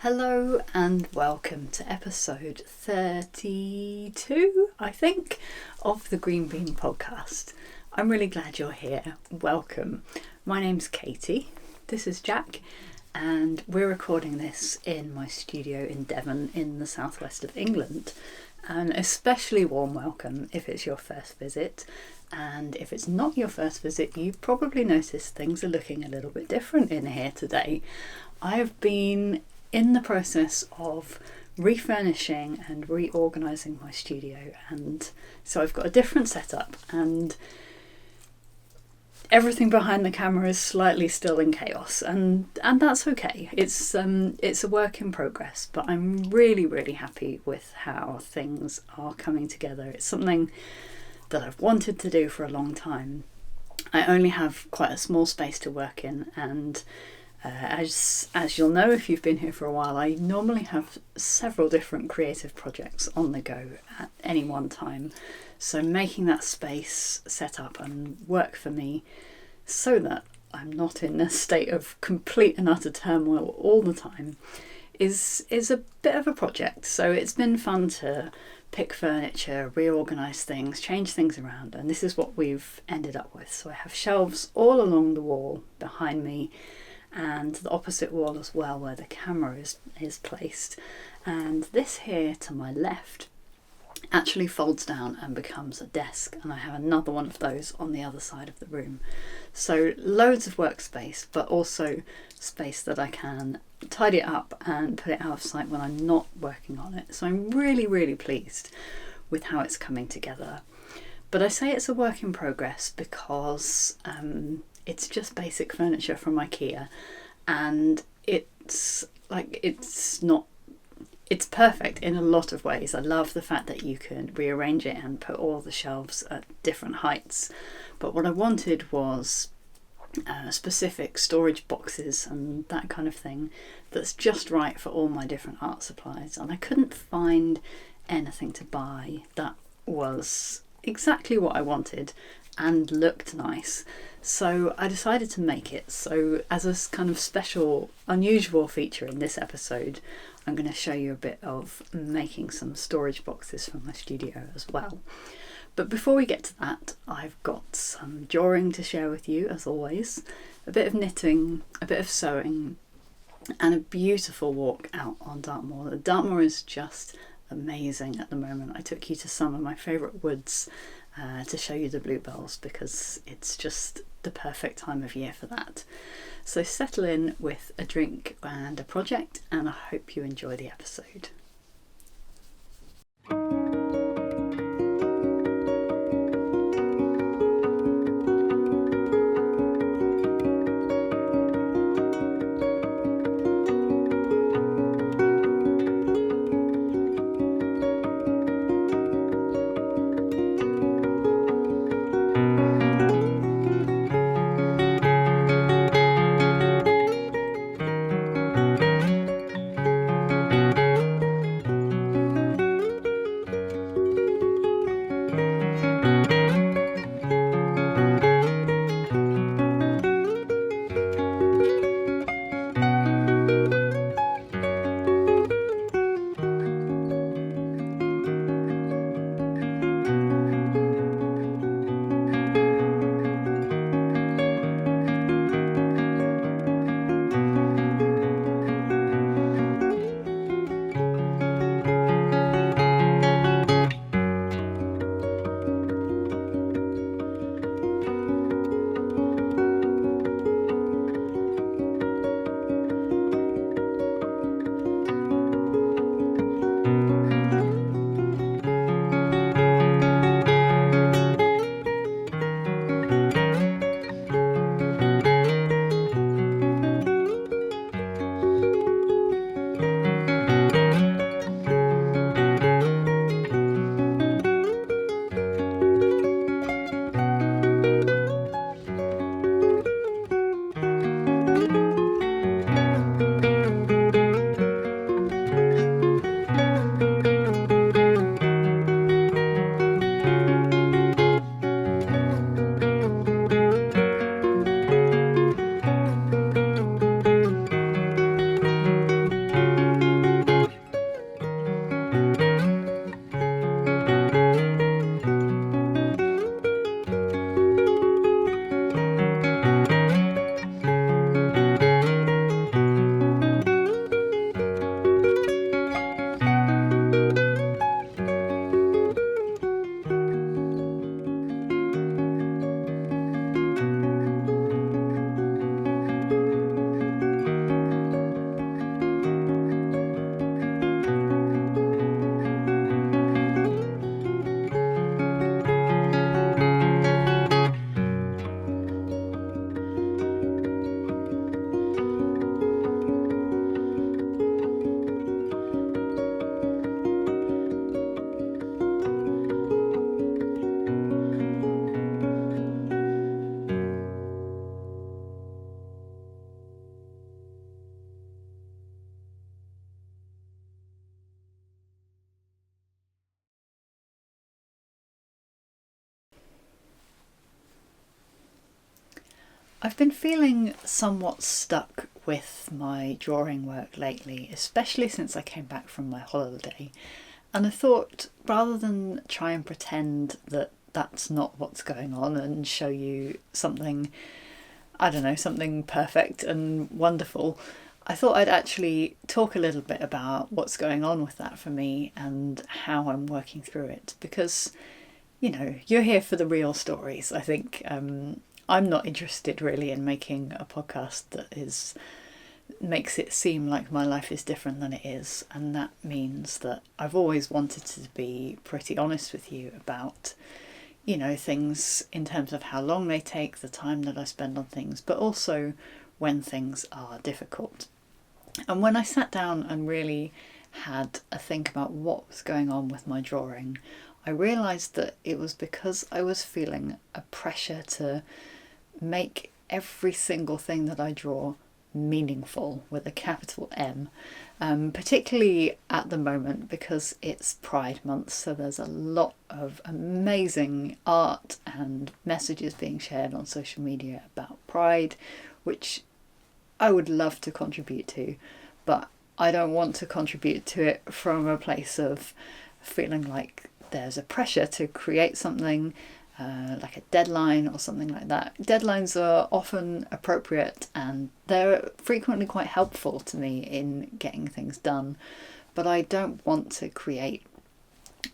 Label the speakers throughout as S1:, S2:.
S1: Hello and welcome to episode 32, I think, of the Green Bean podcast. I'm really glad you're here. Welcome. My name's Katie. This is Jack, and we're recording this in my studio in Devon in the southwest of England. An especially warm welcome if it's your first visit, and if it's not your first visit, you probably noticed things are looking a little bit different in here today. I've been in the process of refurnishing and reorganising my studio, and so I've got a different setup, and everything behind the camera is slightly still in chaos, and that's okay. It's a work in progress, but I'm really happy with how things are coming together. It's something that I've wanted to do for a long time. I only have quite a small space to work in, and as you'll know if you've been here for a while, I normally have several different creative projects on the go at any one time. So making that space set up and work for me so that I'm not in a state of complete and utter turmoil all the time is a bit of a project. So it's been fun to pick furniture, reorganise things, change things around, and this is what we've ended up with. So I have shelves all along the wall behind me, and the opposite wall as well where the camera is placed, and this here to my left actually folds down and becomes a desk, and I have another one of those on the other side of the room. So loads of workspace, but also space that I can tidy it up and put it out of sight when I'm not working on it. So I'm really pleased with how it's coming together. But I say it's a work in progress because it's just basic furniture from IKEA, and it's perfect in a lot of ways. I love the fact that you can rearrange it and put all the shelves at different heights, but what I wanted was specific storage boxes and that kind of thing that's just right for all my different art supplies, and I couldn't find anything to buy that was exactly what I wanted and looked nice. So I decided to make it. So as a kind of special, unusual feature in this episode, I'm going to show you a bit of making some storage boxes from my studio as well. But before we get to that, I've got some drawing to share with you, as always, a bit of knitting, a bit of sewing, and a beautiful walk out on Dartmoor. The Dartmoor is just amazing at the moment. I took you to some of my favourite woods to show you the bluebells because it's just the perfect time of year for that. So settle in with a drink and a project, and I hope you enjoy the episode. I've been feeling somewhat stuck with my drawing work lately, especially since I came back from my holiday. And I thought, rather than try and pretend that that's not what's going on and show you something, I don't know, something perfect and wonderful, I thought I'd actually talk a little bit about what's going on with that for me and how I'm working through it. Because, you know, you're here for the real stories. I think I'm not interested really in making a podcast that makes it seem like my life is different than it is. And that means that I've always wanted to be pretty honest with you about, you know, things in terms of how long they take, the time that I spend on things, but also when things are difficult. And when I sat down and really had a think about what was going on with my drawing, I realised that it was because I was feeling a pressure to make every single thing that I draw meaningful with a capital M, particularly at the moment because it's Pride Month, so there's a lot of amazing art and messages being shared on social media about Pride, which I would love to contribute to, but I don't want to contribute to it from a place of feeling like there's a pressure to create something like a deadline or something like that. Deadlines are often appropriate and they're frequently quite helpful to me in getting things done, but I don't want to create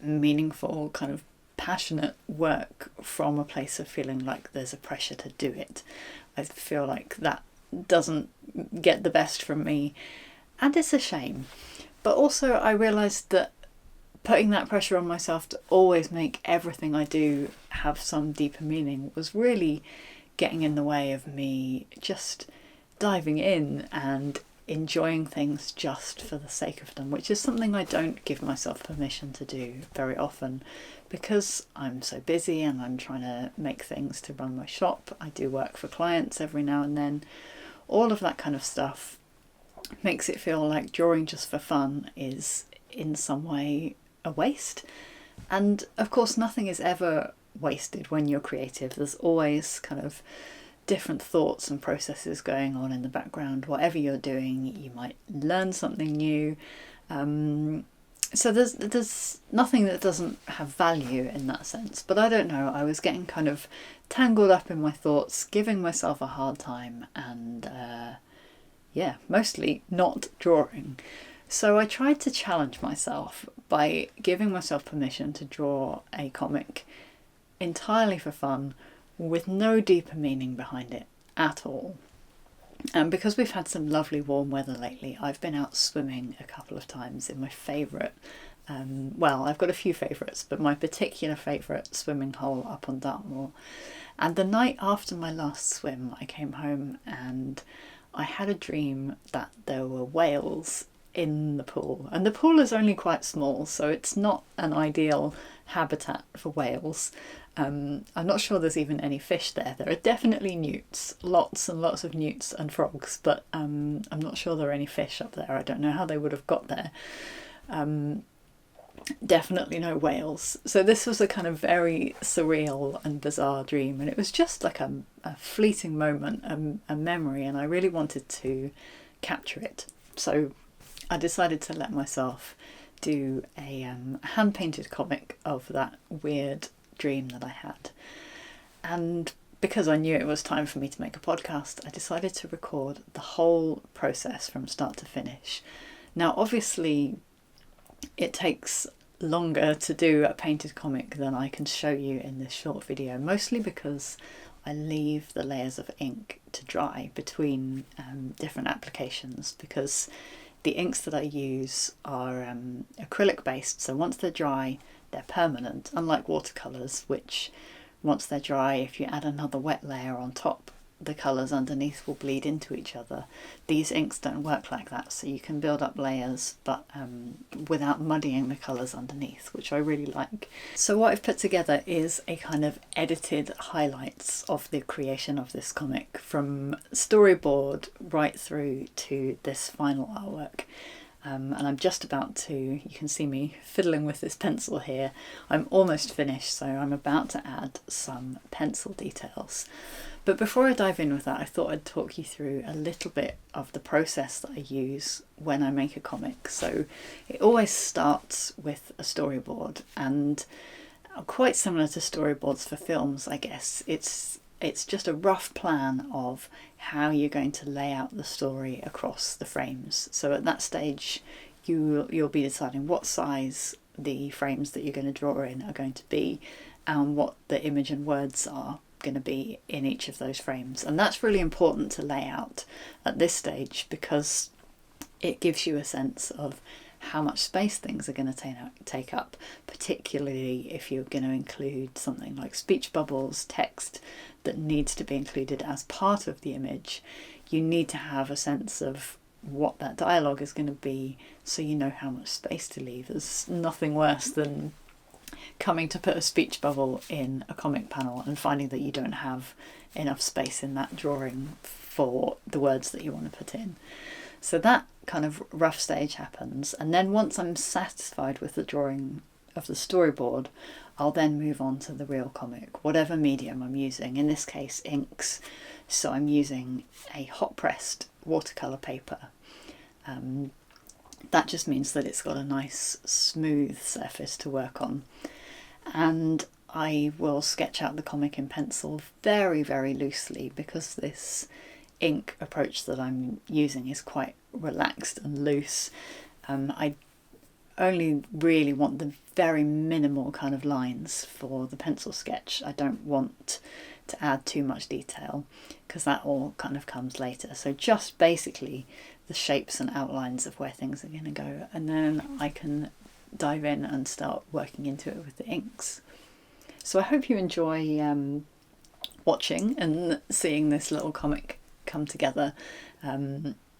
S1: meaningful, kind of passionate work from a place of feeling like there's a pressure to do it. I feel like that doesn't get the best from me, and it's a shame. But also I realised that putting that pressure on myself to always make everything I do have some deeper meaning was really getting in the way of me just diving in and enjoying things just for the sake of them, which is something I don't give myself permission to do very often because I'm so busy and I'm trying to make things to run my shop. I do work for clients every now and then. All of that kind of stuff makes it feel like drawing just for fun is in some way a waste. And of course nothing is ever wasted when you're creative. There's always kind of different thoughts and processes going on in the background. Whatever you're doing, you might learn something new. So there's nothing that doesn't have value in that sense. But I don't know, I was getting kind of tangled up in my thoughts, giving myself a hard time, and mostly not drawing. So I tried to challenge myself by giving myself permission to draw a comic entirely for fun with no deeper meaning behind it at all. And because we've had some lovely warm weather lately, I've been out swimming a couple of times in my favourite, I've got a few favourites, but my particular favourite swimming hole up on Dartmoor. And the night after my last swim, I came home and I had a dream that there were whales in the pool. And the pool is only quite small, so it's not an ideal habitat for whales. I'm not sure there's even any fish there. There are definitely newts, lots and lots of newts and frogs, but I'm not sure there are any fish up there. I don't know how they would have got there. Definitely no whales. So this was a kind of very surreal and bizarre dream, and it was just like a fleeting moment, a memory, and I really wanted to capture it. So I decided to let myself do a hand-painted comic of that weird dream that I had. And because I knew it was time for me to make a podcast, I decided to record the whole process from start to finish. Now, obviously, it takes longer to do a painted comic than I can show you in this short video, mostly because I leave the layers of ink to dry between different applications, because the inks that I use are acrylic based, so once they're dry, they're permanent, unlike watercolours, which once they're dry, if you add another wet layer on top, the colours underneath will bleed into each other. These inks don't work like that, so you can build up layers but without muddying the colours underneath, which I really like. So what I've put together is a kind of edited highlights of the creation of this comic, from storyboard right through to this final artwork. and I'm just about to, you can see me fiddling with this pencil here. I'm almost finished, so I'm about to add some pencil details. But before I dive in with that, I thought I'd talk you through a little bit of the process that I use when I make a comic. So it always starts with a storyboard, and quite similar to storyboards for films, I guess. It's just a rough plan of how you're going to lay out the story across the frames. So at that stage, you'll be deciding what size the frames that you're going to draw in are going to be, and what the image and words are going to be in each of those frames. And that's really important to lay out at this stage, because it gives you a sense of how much space things are going to take up, particularly if you're going to include something like speech bubbles, text that needs to be included as part of the image. You need to have a sense of what that dialogue is going to be, so you know how much space to leave. There's nothing worse than coming to put a speech bubble in a comic panel and finding that you don't have enough space in that drawing for the words that you want to put in. So that kind of rough stage happens, and then once I'm satisfied with the drawing of the storyboard, I'll then move on to the real comic, whatever medium I'm using. In this case, inks, so I'm using a hot pressed watercolour paper. That just means that it's got a nice smooth surface to work on, and I will sketch out the comic in pencil very, very loosely, because this ink approach that I'm using is quite relaxed and loose. I only really want the very minimal kind of lines for the pencil sketch. I don't want to add too much detail, because that all kind of comes later. So just basically the shapes and outlines of where things are going to go, and then I can dive in and start working into it with the inks. So I hope you enjoy watching and seeing this little comic come together.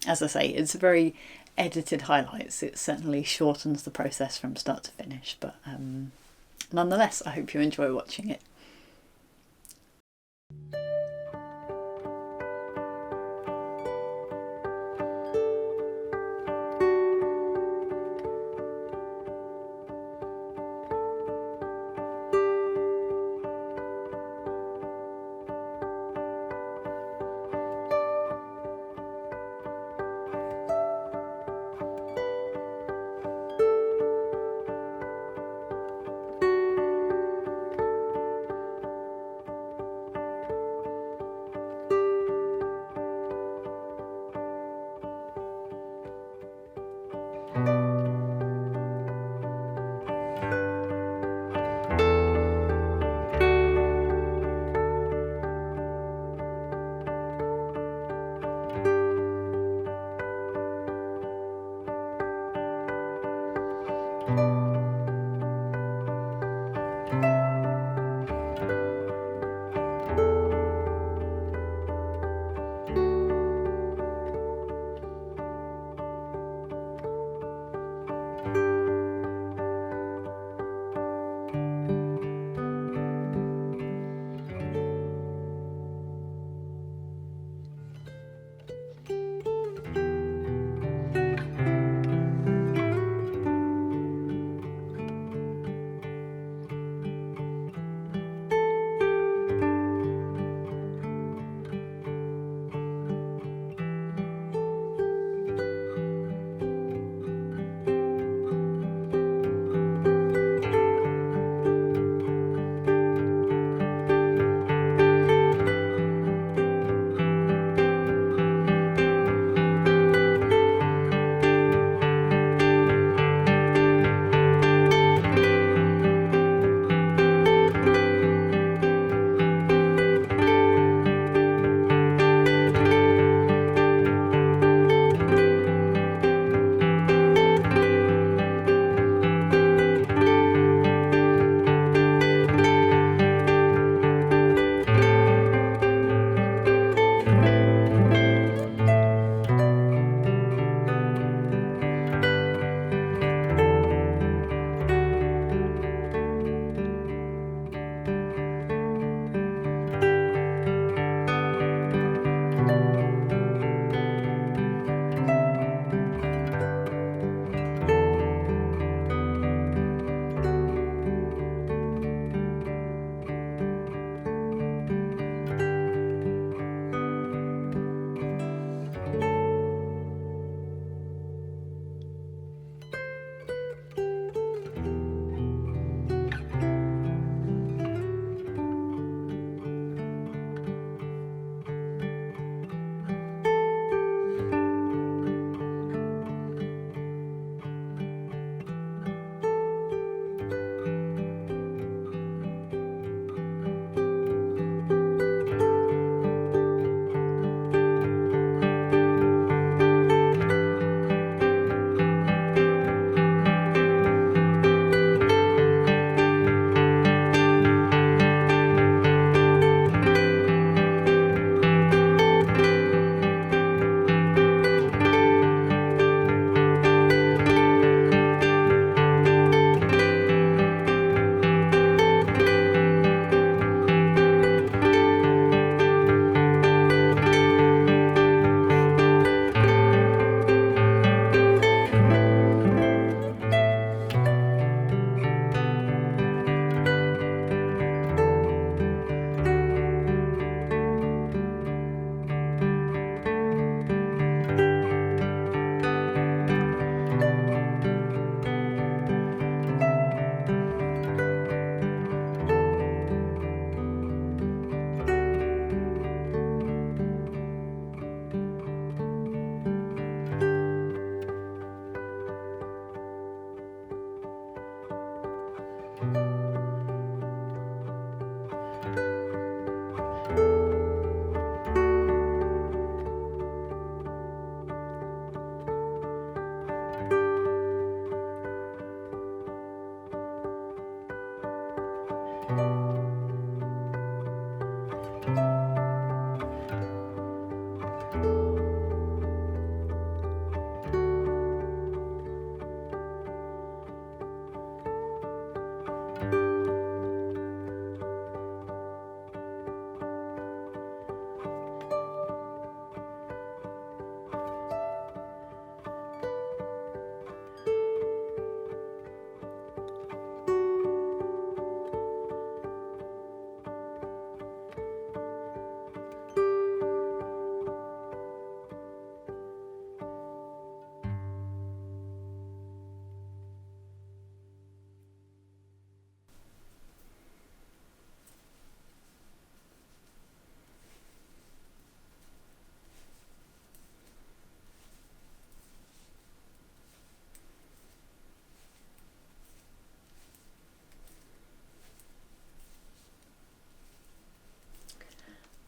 S1: As I say, it's very edited highlights. It certainly shortens the process from start to finish, but nonetheless, I hope you enjoy watching it.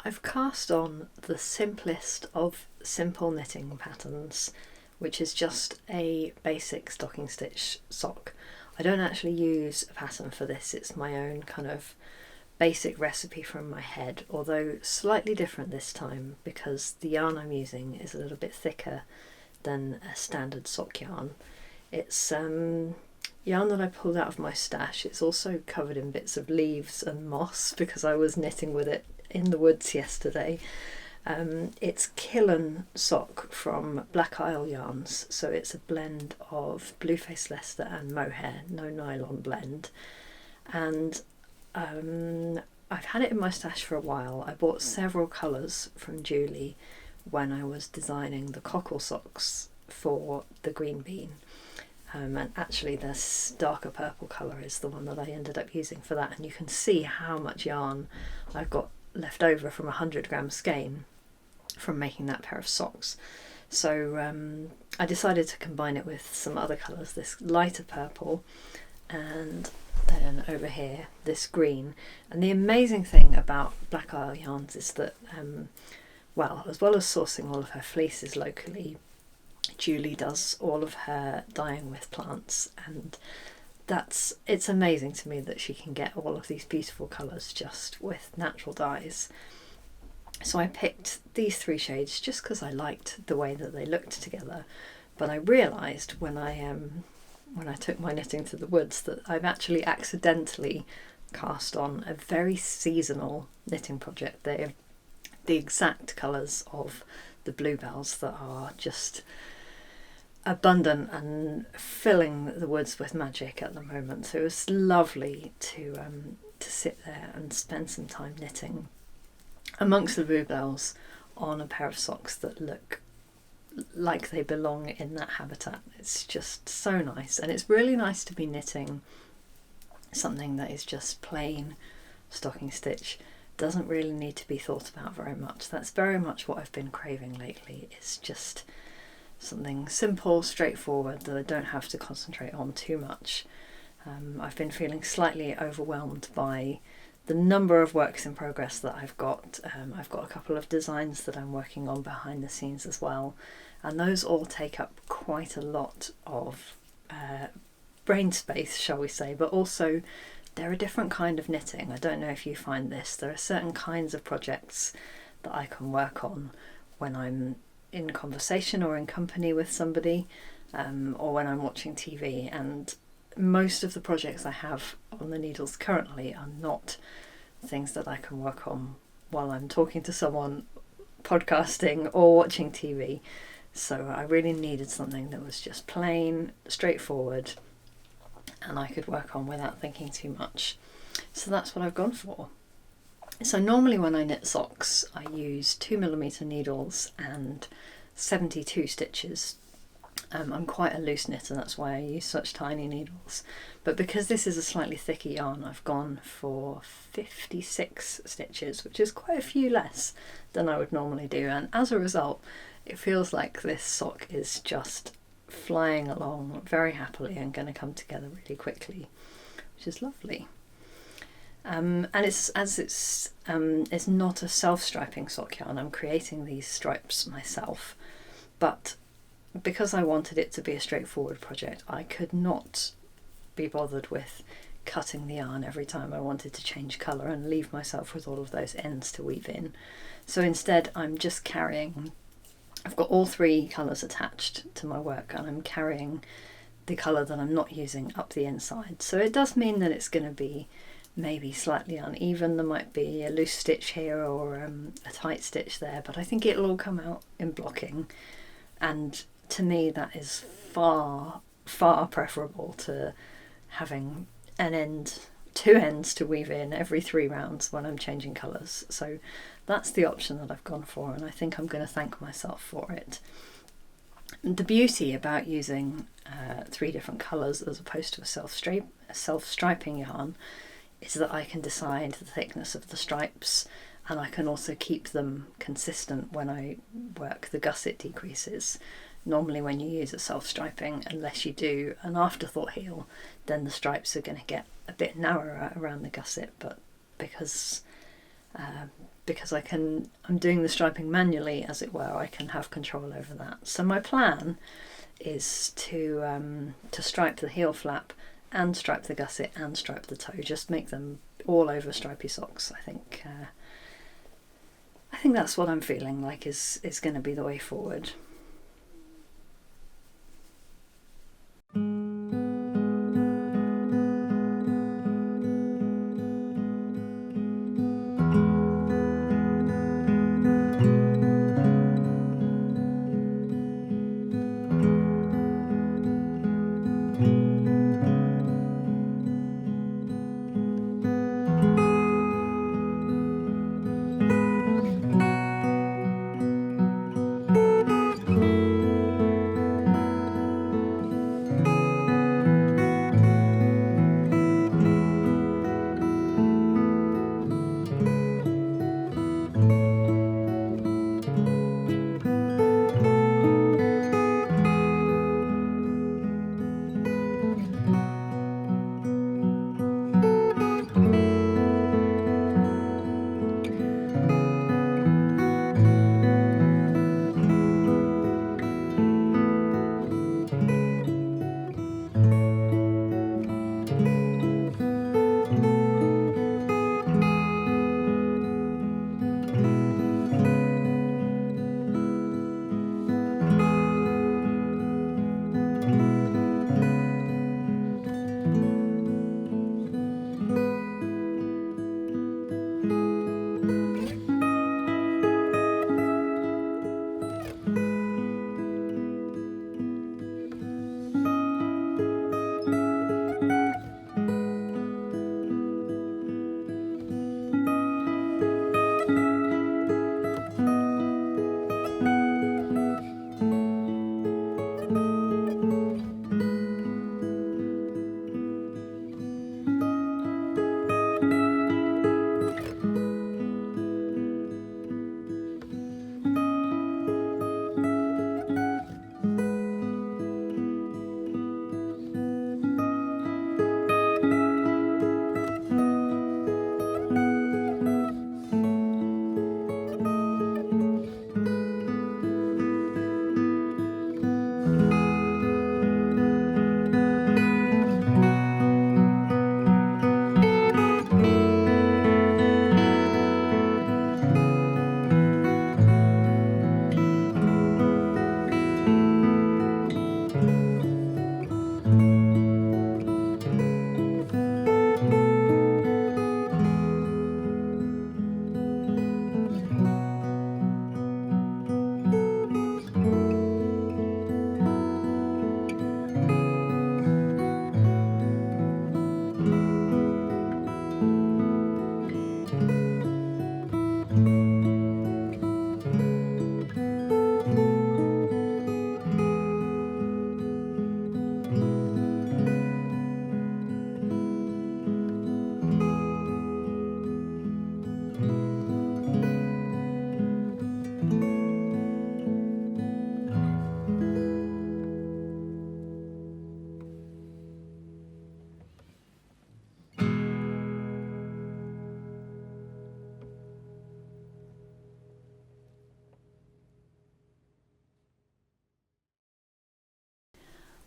S2: I've cast on the simplest of simple knitting patterns, which is just a basic stocking stitch sock. I don't actually use a pattern for this, it's my own kind of basic recipe from my head, although slightly different this time because the yarn I'm using is a little bit thicker than a standard sock yarn. It's yarn that I pulled out of my stash. It's also covered in bits of leaves and moss because I was knitting with it in the woods yesterday. It's Killen sock from Black Isle Yarns, so it's a blend of Blueface Leicester and mohair, no nylon blend. And I've had it in my stash for a while. I bought several colours from Julie when I was designing the cockle socks for the green bean. And actually this darker purple colour is the one that I ended up using for that, and you can see how much yarn I've got left over from a 100-gram skein from making that pair of socks. So I decided to combine it with some other colours, this lighter purple and then over here this green. And the amazing thing about Black Isle Yarns is that well, as well as sourcing all of her fleeces locally, Julie does all of her dyeing with plants, and it's amazing to me that she can get all of these beautiful colours just with natural dyes. So I picked these 3 shades just because I liked the way that they looked together, but I realised when I took my knitting to the woods that I've actually accidentally cast on a very seasonal knitting project. They're the exact colours of the bluebells that are just abundant and filling the woods with magic at the moment. So it was lovely to sit there and spend some time knitting amongst the bluebells on a pair of socks that look like they belong in that habitat. It's just so nice, and it's really nice to be knitting something that is just plain stocking stitch. Doesn't really need to be thought about very much. That's very much what I've been craving lately. It's just something simple, straightforward that I don't have to concentrate on too much. I've been feeling slightly overwhelmed by the number of works in progress that I've got. I've got a couple of designs that I'm working on behind the scenes as well, and those all take up quite a lot of brain space, shall we say, but also they're a different kind of knitting. I don't know if you find this. There are certain kinds of projects that I can work on when I'm in conversation or in company with somebody, or when I'm watching TV, and most of the projects I have on the needles currently are not things that I can work on while I'm talking to someone, podcasting or watching TV. So I really needed something that was just plain, straightforward, and I could work on without thinking too much. So that's what I've gone for. So normally when I knit socks, I use 2mm needles and 72 stitches. I'm quite a loose knitter, that's why I use such tiny needles. But because this is a slightly thicker yarn, I've gone for 56 stitches, which is quite a few less than I would normally do. And as a result, it feels like this sock is just flying along very happily and going to come together really quickly, which is lovely. And it's not a self-striping sock yarn. I'm creating these stripes myself, but because I wanted it to be a straightforward project, I could not be bothered with cutting the yarn every time I wanted to change colour and leave myself with all of those ends to weave in. So instead I'm just carrying, I've got all 3 colours attached to my work, and I'm carrying the colour that I'm not using up the inside. So it does mean that it's going to be maybe slightly uneven. There might be a loose stitch here or a tight stitch there, but I think it'll all come out in blocking, and to me that is far preferable to having two ends to weave in every 3 rounds when I'm changing colours. So that's the option that I've gone for, and I think I'm going to thank myself for it. The beauty about using 3 different colours as opposed to a self-striping yarn is that I can decide the thickness of the stripes, and I can also keep them consistent when I work the gusset decreases. Normally when you use a self-striping, unless you do an afterthought heel, then the stripes are going to get a bit narrower around the gusset, but because because I'm doing the striping manually, as it were. I can have control over that. So my plan is to stripe the heel flap and stripe the gusset and stripe the toe, just make them all over stripy socks. I think that's what I'm feeling like is going to be the way forward.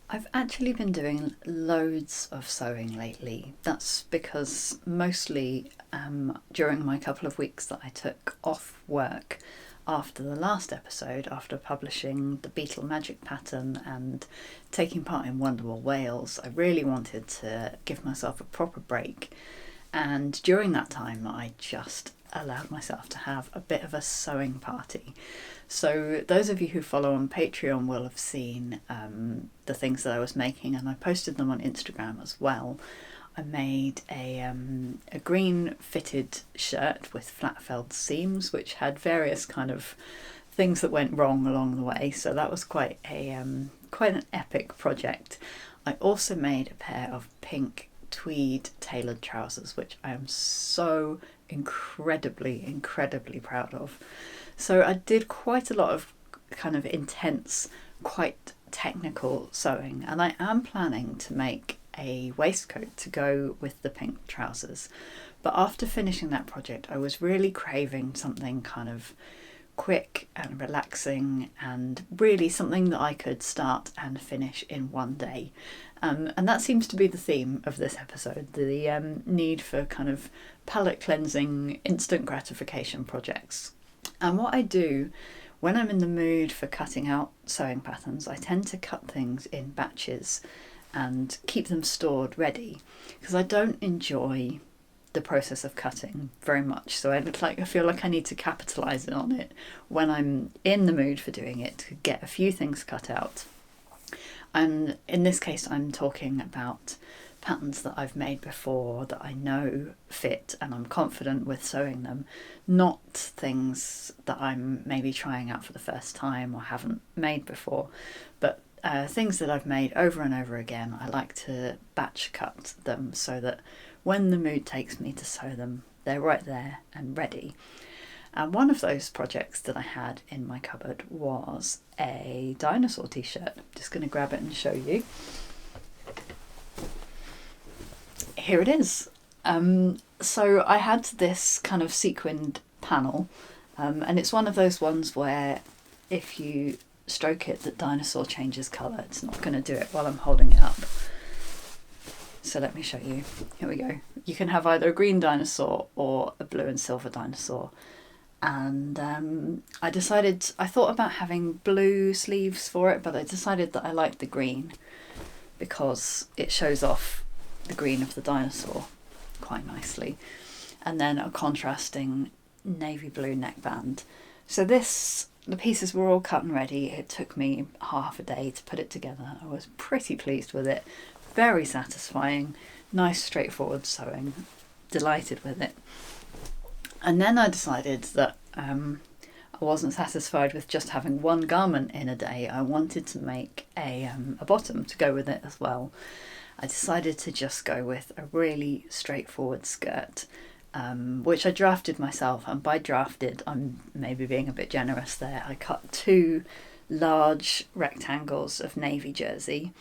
S2: I've actually been doing loads of sewing lately. That's because mostly during my couple of weeks that I took off work after the last episode, after publishing the Beetle Magic pattern and taking part in Wonderwall Wales, I really wanted to give myself a proper break. And during that time, I just allowed myself to have a bit of a sewing party. So those of you who follow on Patreon will have seen the things that I was making, and I posted them on Instagram as well. I made a green fitted shirt with flat felled seams, which had various kind of things that went wrong along the way. So that was quite an epic project. I also made a pair of pink tweed tailored trousers, which I am so incredibly proud of. So I did quite a lot of kind of intense, quite technical sewing, and I am planning to make
S1: a waistcoat to go with the pink trousers. But after finishing that project, I was really craving something kind of quick and relaxing, and really something that I could start and finish in one day. And that seems to be the theme of this episode, the need for kind of palette cleansing, instant gratification projects. And what I do when I'm in the mood for cutting out sewing patterns, I tend to cut things in batches and keep them stored ready, because I don't enjoy the process of cutting very much. So I feel like I need to capitalise on it when I'm in the mood for doing it, to get a few things cut out. And in this case, I'm talking about patterns that I've made before that I know fit and I'm confident with sewing them, not things that I'm maybe trying out for the first time or haven't made before, but things that I've made over and over again. I like to batch cut them so that when the mood takes me to sew them, they're right there and ready. And one of those projects that I had in my cupboard was a dinosaur t-shirt. I'm just going to grab it and show you. Here it is. So I had this kind of sequined panel, and it's one of those ones where if you stroke it, the dinosaur changes colour. It's not going to do it while I'm holding it up. So let me show you. Here we go. You can have either a green dinosaur or a blue and silver dinosaur. And I thought about having blue sleeves for it, but I decided that I liked the green because it shows off the green of the dinosaur quite nicely. And then a contrasting navy blue neckband. So the pieces were all cut and ready. It took me half a day to put it together. I was pretty pleased with it. Very satisfying, nice straightforward sewing, delighted with it. And then I decided that I wasn't satisfied with just having one garment in a day. I wanted to make a bottom to go with it as well. I decided to just go with a really straightforward skirt, which I drafted myself. And by drafted, I'm maybe being a bit generous there. I cut 2 large rectangles of navy jersey,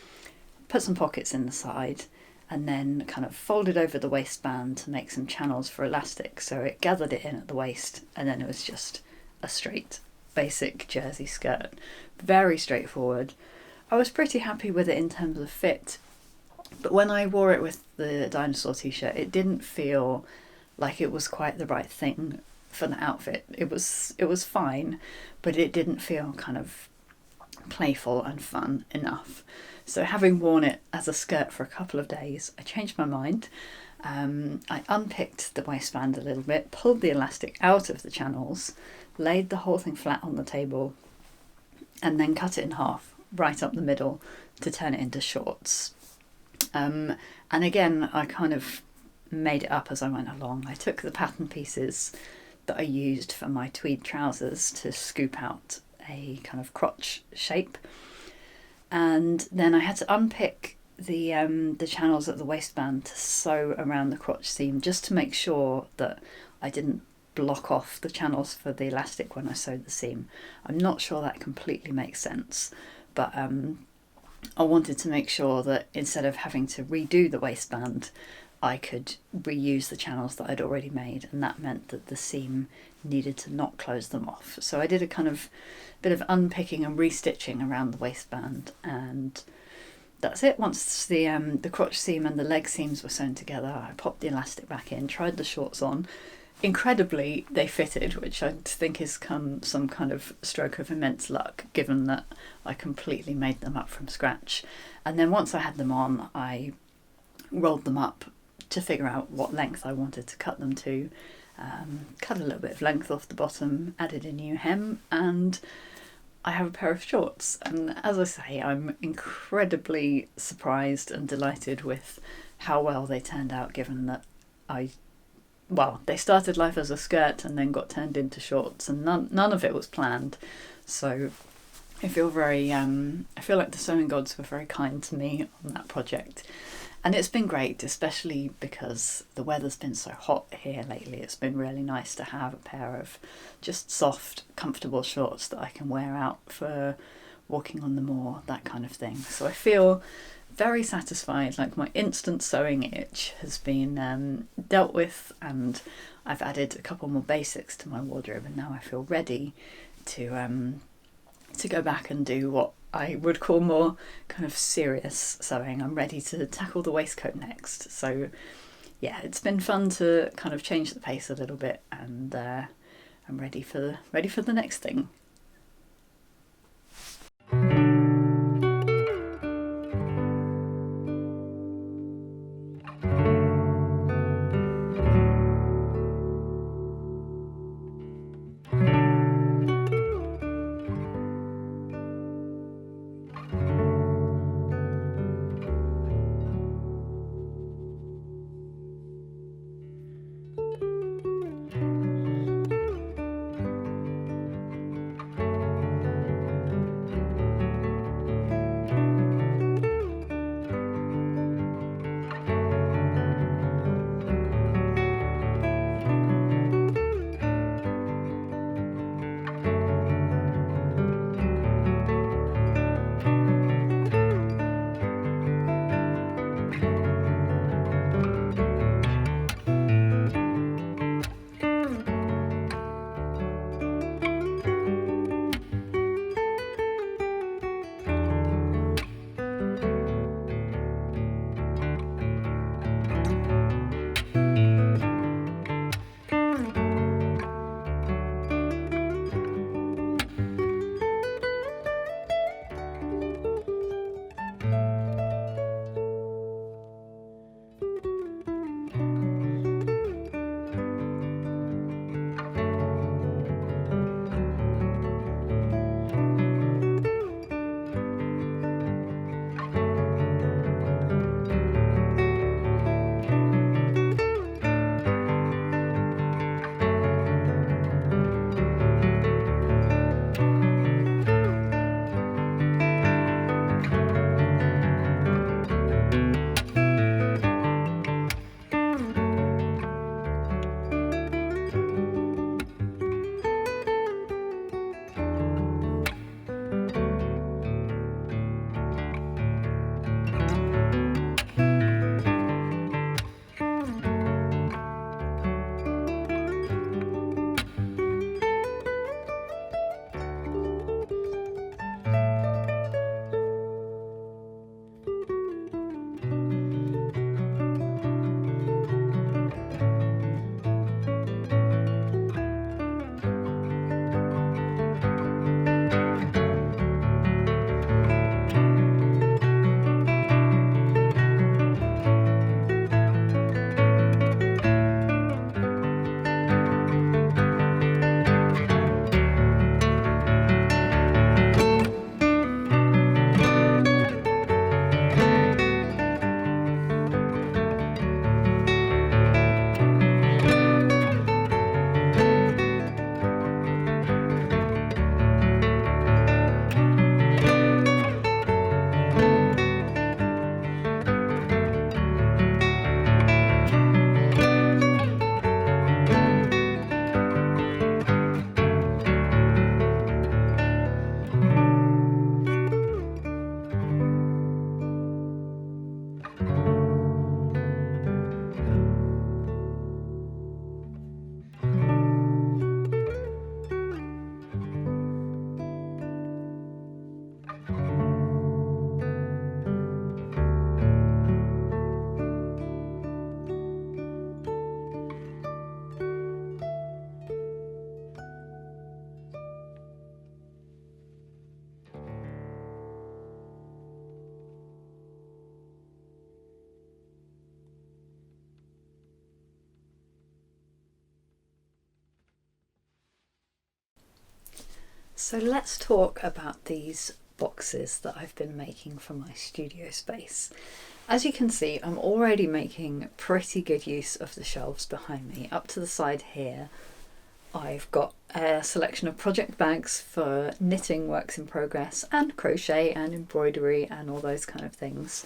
S1: put some pockets in the side, and then kind of folded over the waistband to make some channels for elastic, so it gathered it in at the waist, and then it was just a straight basic jersey skirt. Very straightforward. I was pretty happy with it in terms of fit, but when I wore it with the dinosaur t-shirt, it didn't feel like it was quite the right thing for the outfit. It was fine, but it didn't feel kind of playful and fun enough. So having worn it as a skirt for a couple of days, I changed my mind. I unpicked the waistband a little bit, pulled the elastic out of the channels, laid the whole thing flat on the table, and then cut it in half, right up the middle, to turn it into shorts. And again, I kind of made it up as I went along. I took the pattern pieces that I used for my tweed trousers to scoop out a kind of crotch shape, and then I had to unpick the channels at the waistband to sew around the crotch seam, just to make sure that I didn't block off the channels for the elastic when I sewed the seam. I'm not sure that completely makes sense, but I wanted to make sure that instead of having to redo the waistband, I could reuse the channels that I'd already made, and that meant that the seam needed to not close them off. So I did a kind of bit of unpicking and restitching around the waistband, and that's it. Once the crotch seam and the leg seams were sewn together, I popped the elastic back in, tried the shorts on. Incredibly, they fitted, which I think is some kind of stroke of immense luck, given that I completely made them up from scratch. And then once I had them on, I rolled them up to figure out what length I wanted to cut them to, cut a little bit of length off the bottom, added a new hem, and I have a pair of shorts. And as I say, I'm incredibly surprised and delighted with how well they turned out, given that they started life as a skirt and then got turned into shorts, and none of it was planned. So I feel like the sewing gods were very kind to me on that project. And it's been great, especially because the weather's been so hot here lately. It's been really nice to have a pair of just soft, comfortable shorts that I can wear out for walking on the moor, that kind of thing. So I feel very satisfied, like my instant sewing itch has been dealt with, and I've added a couple more basics to my wardrobe, and now I feel ready to go back and do what I would call more kind of serious sewing. I'm ready to tackle the waistcoat next. So yeah, it's been fun to kind of change the pace a little bit, and I'm ready for the next thing. So let's talk about these boxes that I've been making for my studio space. As you can see, I'm already making pretty good use of the shelves behind me. Up to the side here, I've got a selection of project bags for knitting works in progress and crochet and embroidery and all those kind of things.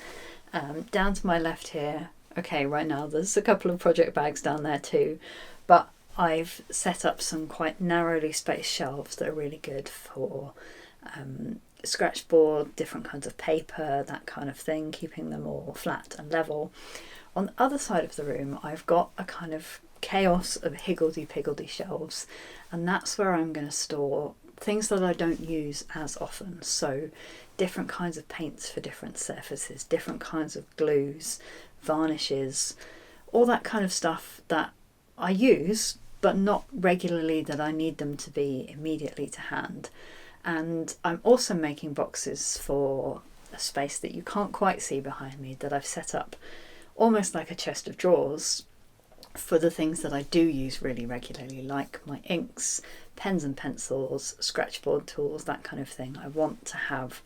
S1: Down to my left here, okay, right now there's a couple of project bags down there too, but I've set up some quite narrowly spaced shelves that are really good for scratch board, different kinds of paper, that kind of thing, keeping them all flat and level. On the other side of the room, I've got a kind of chaos of higgledy-piggledy shelves, and that's where I'm going to store things that I don't use as often. So different kinds of paints for different surfaces, different kinds of glues, varnishes, all that kind of stuff that I use, but not regularly, that I need them to be immediately to hand. And I'm also making boxes for a space that you can't quite see behind me, that I've set up almost like a chest of drawers for the things that I do use really regularly, like my inks, pens and pencils, scratchboard tools, that kind of thing. I want to have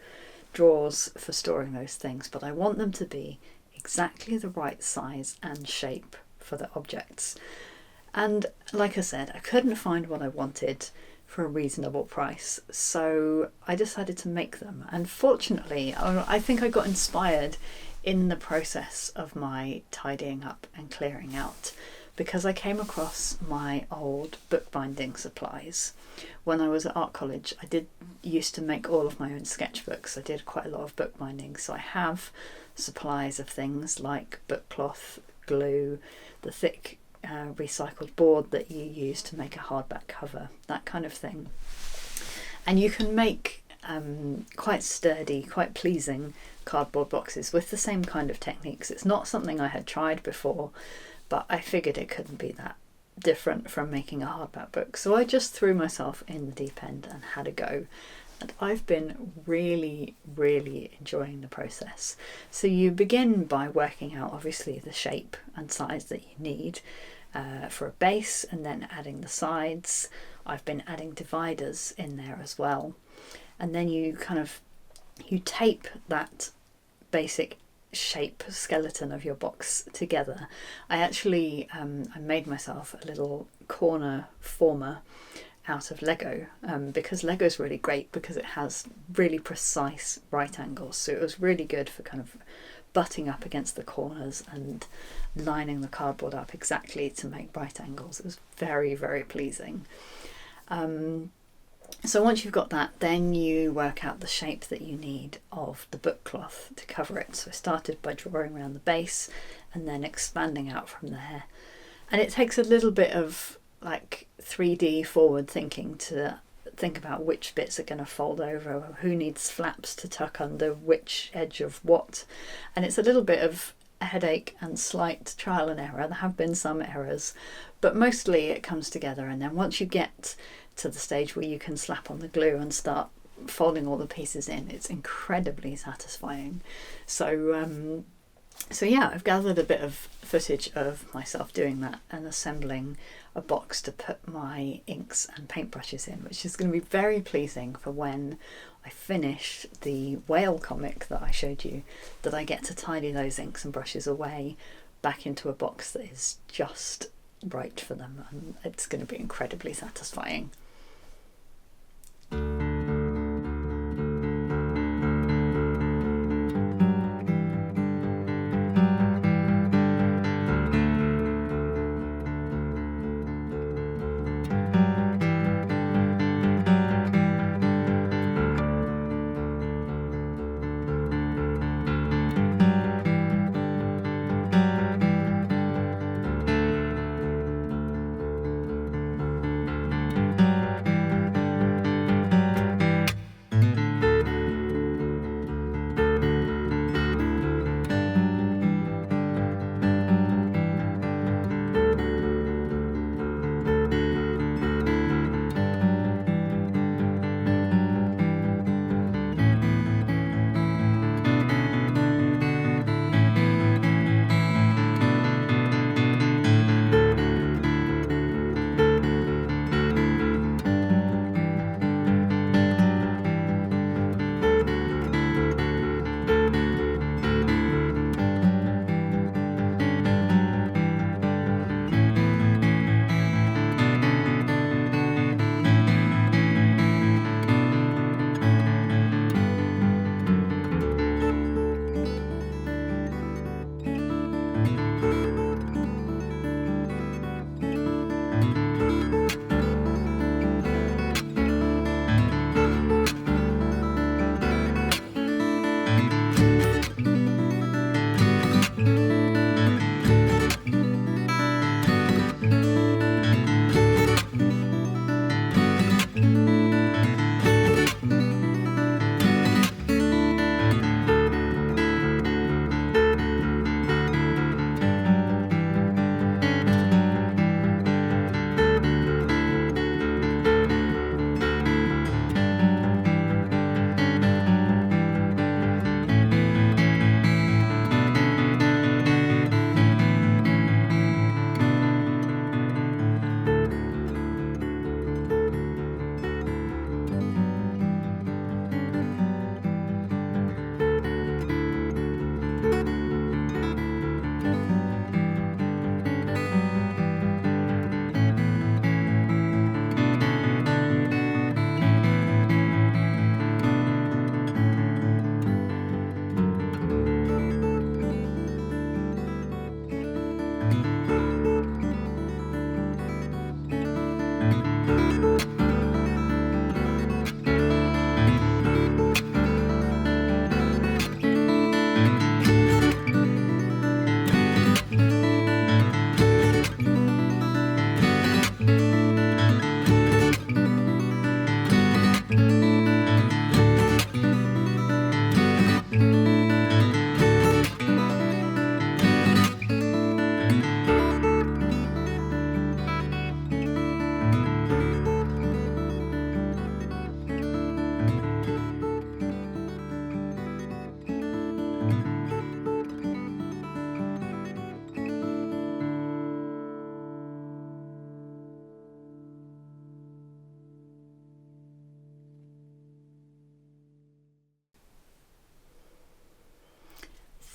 S1: drawers for storing those things, but I want them to be exactly the right size and shape for the objects. And like I said, I couldn't find what I wanted for a reasonable price, so I decided to make them. And fortunately, I think I got inspired in the process of my tidying up and clearing out, because I came across my old bookbinding supplies. When I was at art college, I used to make all of my own sketchbooks. I did quite a lot of bookbinding, so I have supplies of things like book cloth, glue, the thick recycled board that you use to make a hardback cover, that kind of thing. And you can make quite sturdy, quite pleasing cardboard boxes with the same kind of techniques. It's not something I had tried before, but I figured it couldn't be that different from making a hardback book. So I just threw myself in the deep end and had a go. And I've been really, really enjoying the process. So you begin by working out obviously the shape and size that you need for a base, and then adding the sides. I've been adding dividers in there as well. And then you tape that basic shape skeleton of your box together. I actually I made myself a little corner former out of Lego, because Lego is really great because it has really precise right angles, so it was really good for kind of butting up against the corners and lining the cardboard up exactly to make right angles. It was very, very pleasing. So once you've got that, then you work out the shape that you need of the book cloth to cover it. So I started by drawing around the base and then expanding out from there. And it takes a little bit of like 3D forward thinking to think about which bits are going to fold over, who needs flaps to tuck under which edge of what. And it's a little bit of a headache and slight trial and error. There have been some errors, but mostly it comes together. And then once you get to the stage where you can slap on the glue and start folding all the pieces in, it's incredibly satisfying. So yeah, I've gathered a bit of footage of myself doing that and assembling a box to put my inks and paintbrushes in, which is going to be very pleasing for when I finish the whale comic that I showed you, that I get to tidy those inks and brushes away back into a box that is just right for them, and it's going to be incredibly satisfying.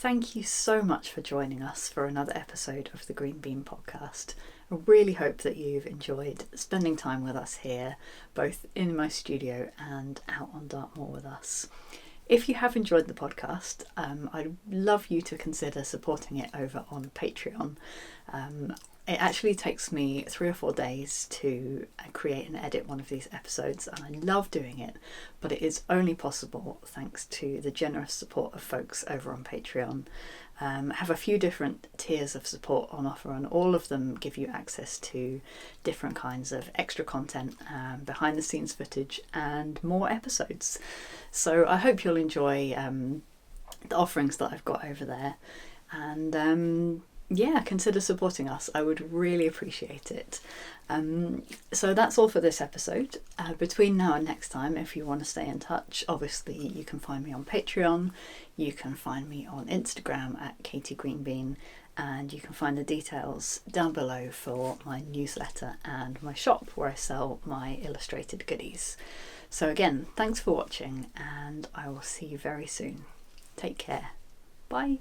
S1: thank you so much for joining us for another episode of the Green Bean Podcast. I really hope that you've enjoyed spending time with us here, both in my studio and out on Dartmoor with us. If you have enjoyed the podcast, I'd love you to consider supporting it over on Patreon. It actually takes me 3 or 4 days to create and edit one of these episodes, and I love doing it, but it is only possible thanks to the generous support of folks over on Patreon. I have a few different tiers of support on offer, and all of them give you access to different kinds of extra content, behind the scenes footage and more episodes. So I hope you'll enjoy the offerings that I've got over there, and consider supporting us. I would really appreciate it. So that's all for this episode. Between now and next time, if you want to stay in touch, obviously you can find me on Patreon, you can find me on Instagram at KatieGreenBean, and you can find the details down below for my newsletter and my shop where I sell my illustrated goodies. So again, thanks for watching, and I will see you very soon. Take care. Bye.